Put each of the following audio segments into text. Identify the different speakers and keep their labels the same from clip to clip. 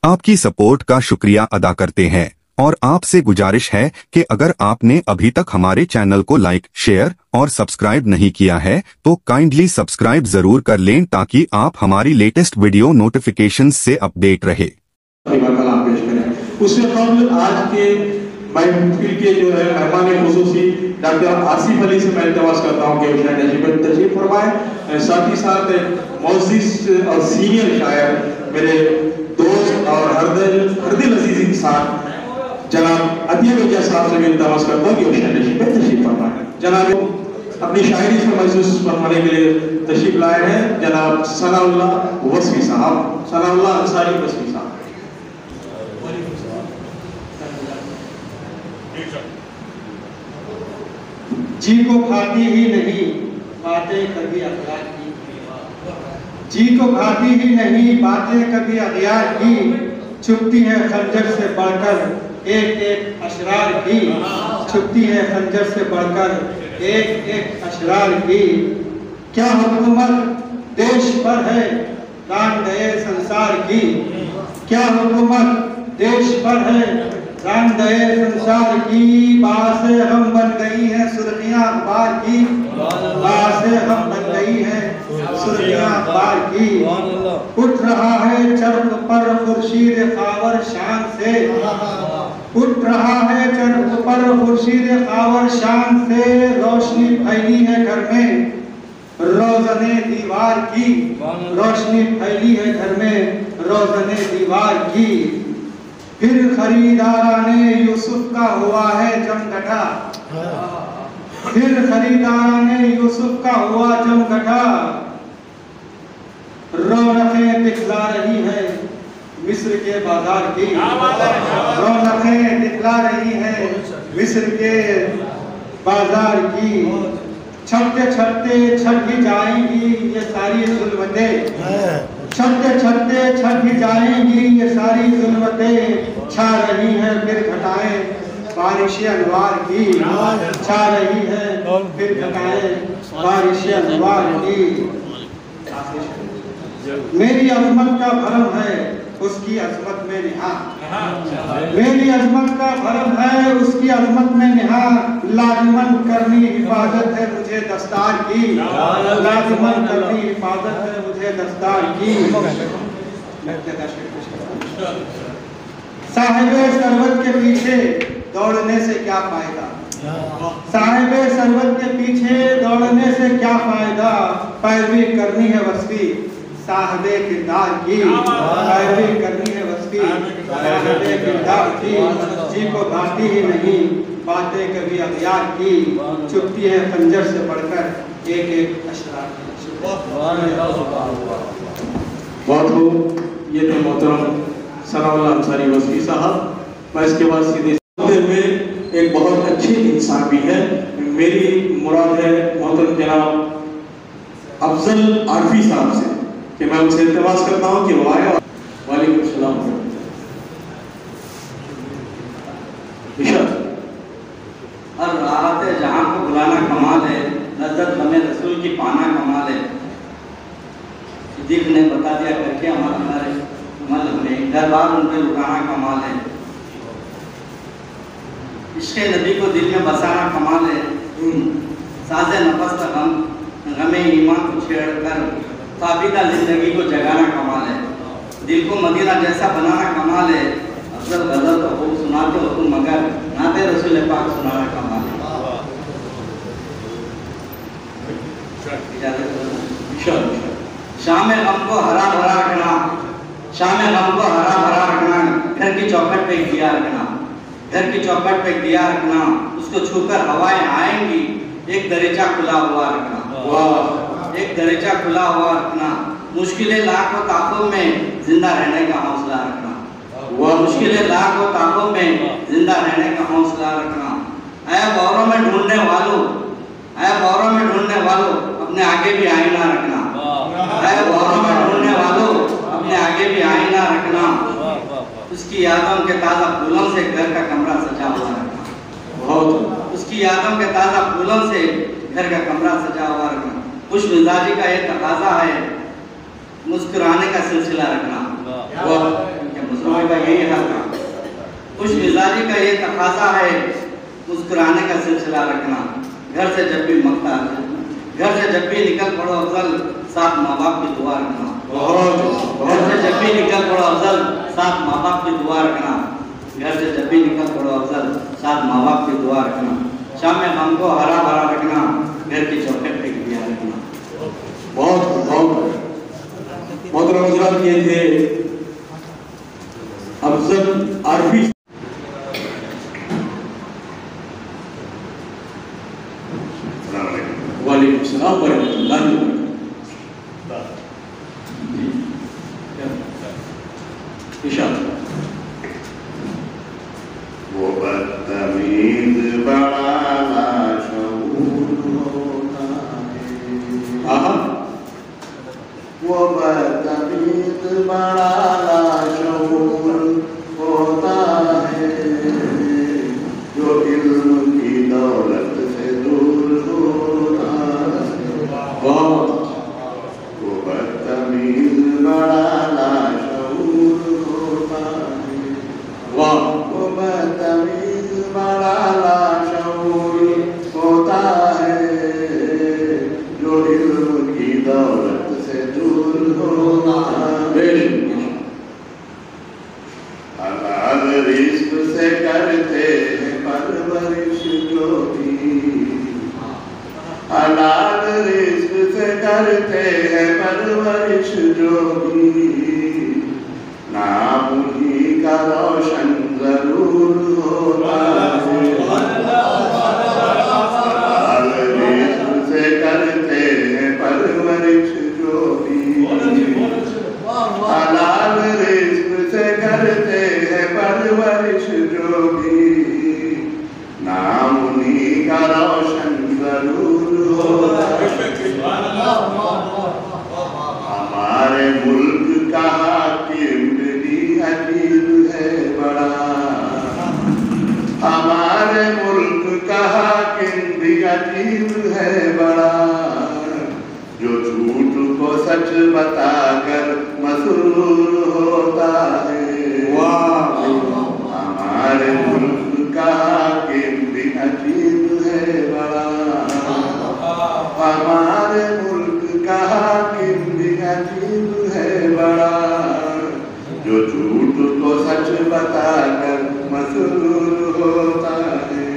Speaker 1: आपकी सपोर्ट का शुक्रिया अदा करते हैं और आपसे गुजारिश है कि अगर आपने अभी तक हमारे चैनल को लाइक, शेयर और सब्सक्राइब नहीं किया है तो काइंडली सब्सक्राइब जरूर कर लें ताकि आप हमारी लेटेस्ट वीडियो नोटिफिकेशन से अपडेट रहे।
Speaker 2: उससे कबल आज के महफिल के जो है मेहमान खुसूसी डॉक्टर आसिफ अली से मैं इल्तिमास करता हूँ कि वो तशरीफ फरमाए। साथ ही साथ मौजिज़ और सीनियर शायर मेरे दोस्त और हरदिल अजीज इंसान जनाब अतिया मिर्जा साहब से मैं इल्तिमास करता हूँ कि वो तशरीफ फरमाए। जनाब अपनी शायरी से महसूस फरमाने के लिए तशरीफ लाए हैं जनाब सनाउल्लाह वस्फी साहब, सनाउल्लाह अंसारी वस्फी साहब।
Speaker 3: जी को खाती ही नहीं बातें कभी अखलाक की, जी को खाती ही नहीं बातें कभी अखियार की, छुपती है खंजर से बढ़कर एक एक अशरार की, छुपती है खंजर से बढ़कर एक एक अशरार की। क्या हुकूमत देश पर है रानदे संसार की, क्या हुकूमत देश पर है रानदे संसार की। बासे हम बन गई है सुर्खियां अखबार की, बासे हम बन गई है सुर्खियां अखबार की। उठ रहा है चर्ख पर खुर्शीद खावर शान से, उठ रहा है चर्ख पर खुर्शीद खावर शान से। रोशनी फैली है घर में रोज़ने दीवार की, रोशनी फैली है घर में रोज़ने दीवार की। फिर खरीदाराने यूसुफ का हुआ है जमघटा, फिर खरीदाराने यूसुफ का हुआ जमघटा। रौनकें दिखला रही है मिस्र के बाजार की, रौनकें दिखला रही है मिस्र के बाजार की। छठते छठते छठ ही जाएंगी ये सारी जुल्मतें, छठते छठते छठ ही जाएंगी ये सारी जुल्मतें। छा रही है फिर घटाएं बारिश अनवार की, छा रही है फिर घटाएं बारिश अनवार की। मेरी अजमत का भरम है उसकी अजमत में निहा, मेरी अजमत का भरम है उसकी अजमत में निहा। लाजमन करनी हिफाजत है मुझे दस्तार की, लाजमन करनी हिफाजत है मुझे दस्तार की। साहिबे सरवत के पीछे दौड़ने से क्या फायदा, साहिबे सरवत के पीछे दौड़ने से क्या फायदा। पैरवी करनी है वस्फी साहिबे किरदार की, पैरवी करनी है वस्फी साहिबे किरदार की। जी को भाती ही नहीं बातें कभी अखियार की, चुपती है खंजर से बढ़कर एक एक अशरार की।
Speaker 2: बहुत खूब, ये थे मोहतरम सनाउल्लाह अंसारी वस्फी साहब। मैं इसके बाद सीधे हुए एक बहुत अच्छे इंसान भी है, मेरी मुराद है मोहतरम जनाब अफजल आरफी साहब से कि मैं उनसे इल्तिमास करता हूँ कि वो आए। वालेकुम सलाम।
Speaker 4: और राहत है जहाँ को बुलाना कमाल है, लज्जत हमें रसूल की पाना कमाल है। सिद्दीक ने बता दिया करके हमारे हमें घर बार उन पर लुटाना कमाल है। इश्क़ नबी को दिल में बसाना कमाल है। साज़े नफस तक हम गमे ईमान को छेड़ कर साबिता जिंदगी को जगाना कमाल है। दिल को मदीना जैसा बनाना कमाल है। अफजल गज़ल तो खूब सुनाते हो तुम मगर नाते रसूल पाक सुनाना कमाल है। शाम गम को हरा भरा रखना, शाम गम को हरा भरा रखना। घर की चौखट पे दिया रखना, घर की चौखट पे दिया रखना। उसको छूकर हवाएं आएंगी एक दरीचा खुला हुआ रखना, एक दरीचा खुला हुआ रखना। मुश्किलें लाख और ताकों में जिंदा रहने का हौसला रखना, मुश्किलें लाख और ताकों में जिंदा रहने का हौसला रखना। ऐ बौरों में ढूंढने वालों, ऐ बौरों में ढूंढने वालों अपने आगे भी आईना रखना, ऐ बौरों में ढूंढने वालों अपने आगे भी आईना रखना। उसकी यादों के ताज़ा फूलों से घर का कमरा सजा हुआ रखना, बहुत उसकी यादों के ताज़ा फूलों से घर का कमरा सजा हुआ रखना। खुश मिजाजी का ये तकाजा है मुस्कुराने का सिलसिला रखना। का यही हक है। खुश मिजाजी का ये तकाजा है, मुस्कुराने का सिलसिला रखना। घर से जब भी निकल पड़ो अफजल, साथ माँ बाप की दुआ रखना। घर से जब भी निकल पड़ो अफजल, साथ माँ बाप की दुआ रखना। घर से जब भी निकल पड़ो अफजल, साथ माँ बाप की दुआ रखना। शाम में गम को हरा भरा रखना, घर की चौखट पे दिया रखना।
Speaker 2: बहुत मोहतरम हज़रात, ये थे अफजल आरफी। वालेकुम सलाम व रहमतुल्लाहि व बरकातुहू।
Speaker 5: वो बदतमीज बड़ा लाशऊर होता है। वो बदतमीज बड़ा लाशऊर होता है, जो इल्म की दौलत से दूर होता है। वो बदतमीज बड़ा लाशऊर होता है। वो बदतमीज बड़ा लाशऊर होता है, जो इल्म की दौलत से दूर होता है। हलाल रिस्क से करते हैं परवरिश जो भी, हलाल रिस्क से करते हैं परवरिश जो भी, नाम उन्हीं का रोशन जरूर होता है। हलाल रिस्क से करते हैं परवरिश जो भी, हलाल रिस्क से करते हैं परवरिश जो भी, नाम उन्हीं का रोशन जरूर होता है। हमारे मुल्क का हाकिम भी अजीब है बड़ा, हमारे मुल्क का हाकिम भी अजीब है बड़ा, जो झूठ को सच बताकर मसरूर होता है। हमारे मुल्क का हाकिम भी अजीब है बड़ा, हमारे मुल्क का हाकिम भी अजीब है बड़ा, जो झूठ को सच बताकर मसरूर होता है।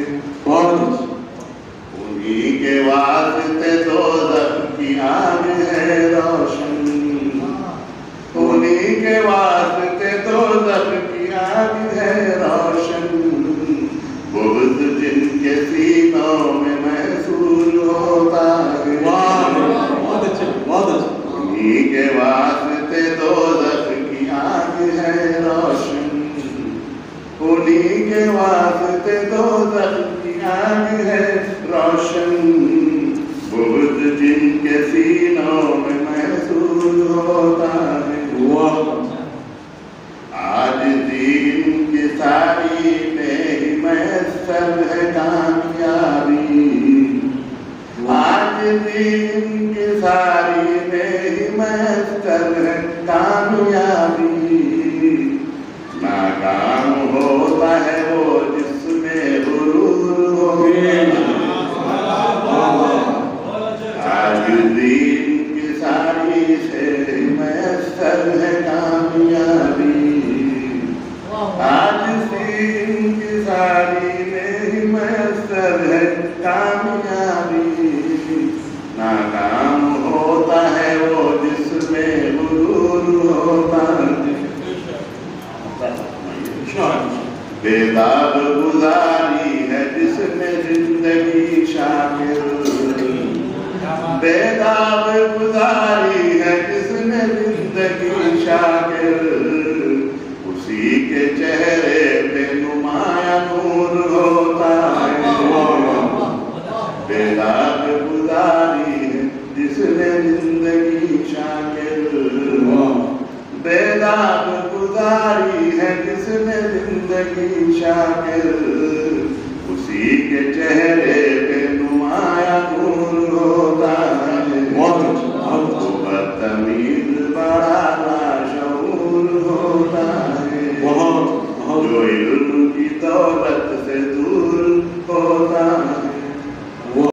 Speaker 5: उन्हीं के वास्ते दोज़ख की आग है रोशन, उन्हीं के वास्ते दोज़ख की आग है रोशन, बुग़्ज़ जिनके सीनों में महसूस होता है। उन्हीं के वास्ते दोज़ख की आग है रोशन, उन्हीं के वास्ते दोज़ख की आग है रोशन, बुग़्ज़ जिनके सीनों में महसूस होता है। आज दीन की सारी में ही मैसर है कामयाबी, आज दीन की सारी में ही मैसर है कामयाबी, नाकाम होता है वो जिसमें गुरूर हो। आज दीन की सारी से मैसर है कामयाबी, आज दीन की सारी में ही मैसर है कामयाबी, नाकाम होता है वो जिसमें गुरूर होता है। बेदाग गुजारी है जिसने जिंदगी शाकिर, बेदाग गुजारी है जिसने जिंदगी शाकिर, उसी के चेहरे पे नुमाया नूर होता है। बेदाग गुजारी है जिसने जिंदगी शाकिर, बेदाग गुजारी है जिसने जिंदगी शाकिर, उसी के चेहरे पे नुमाया नूर होता है। वो बदतमीज बड़ा लाशऊर होता है। जो इल्म की दौलत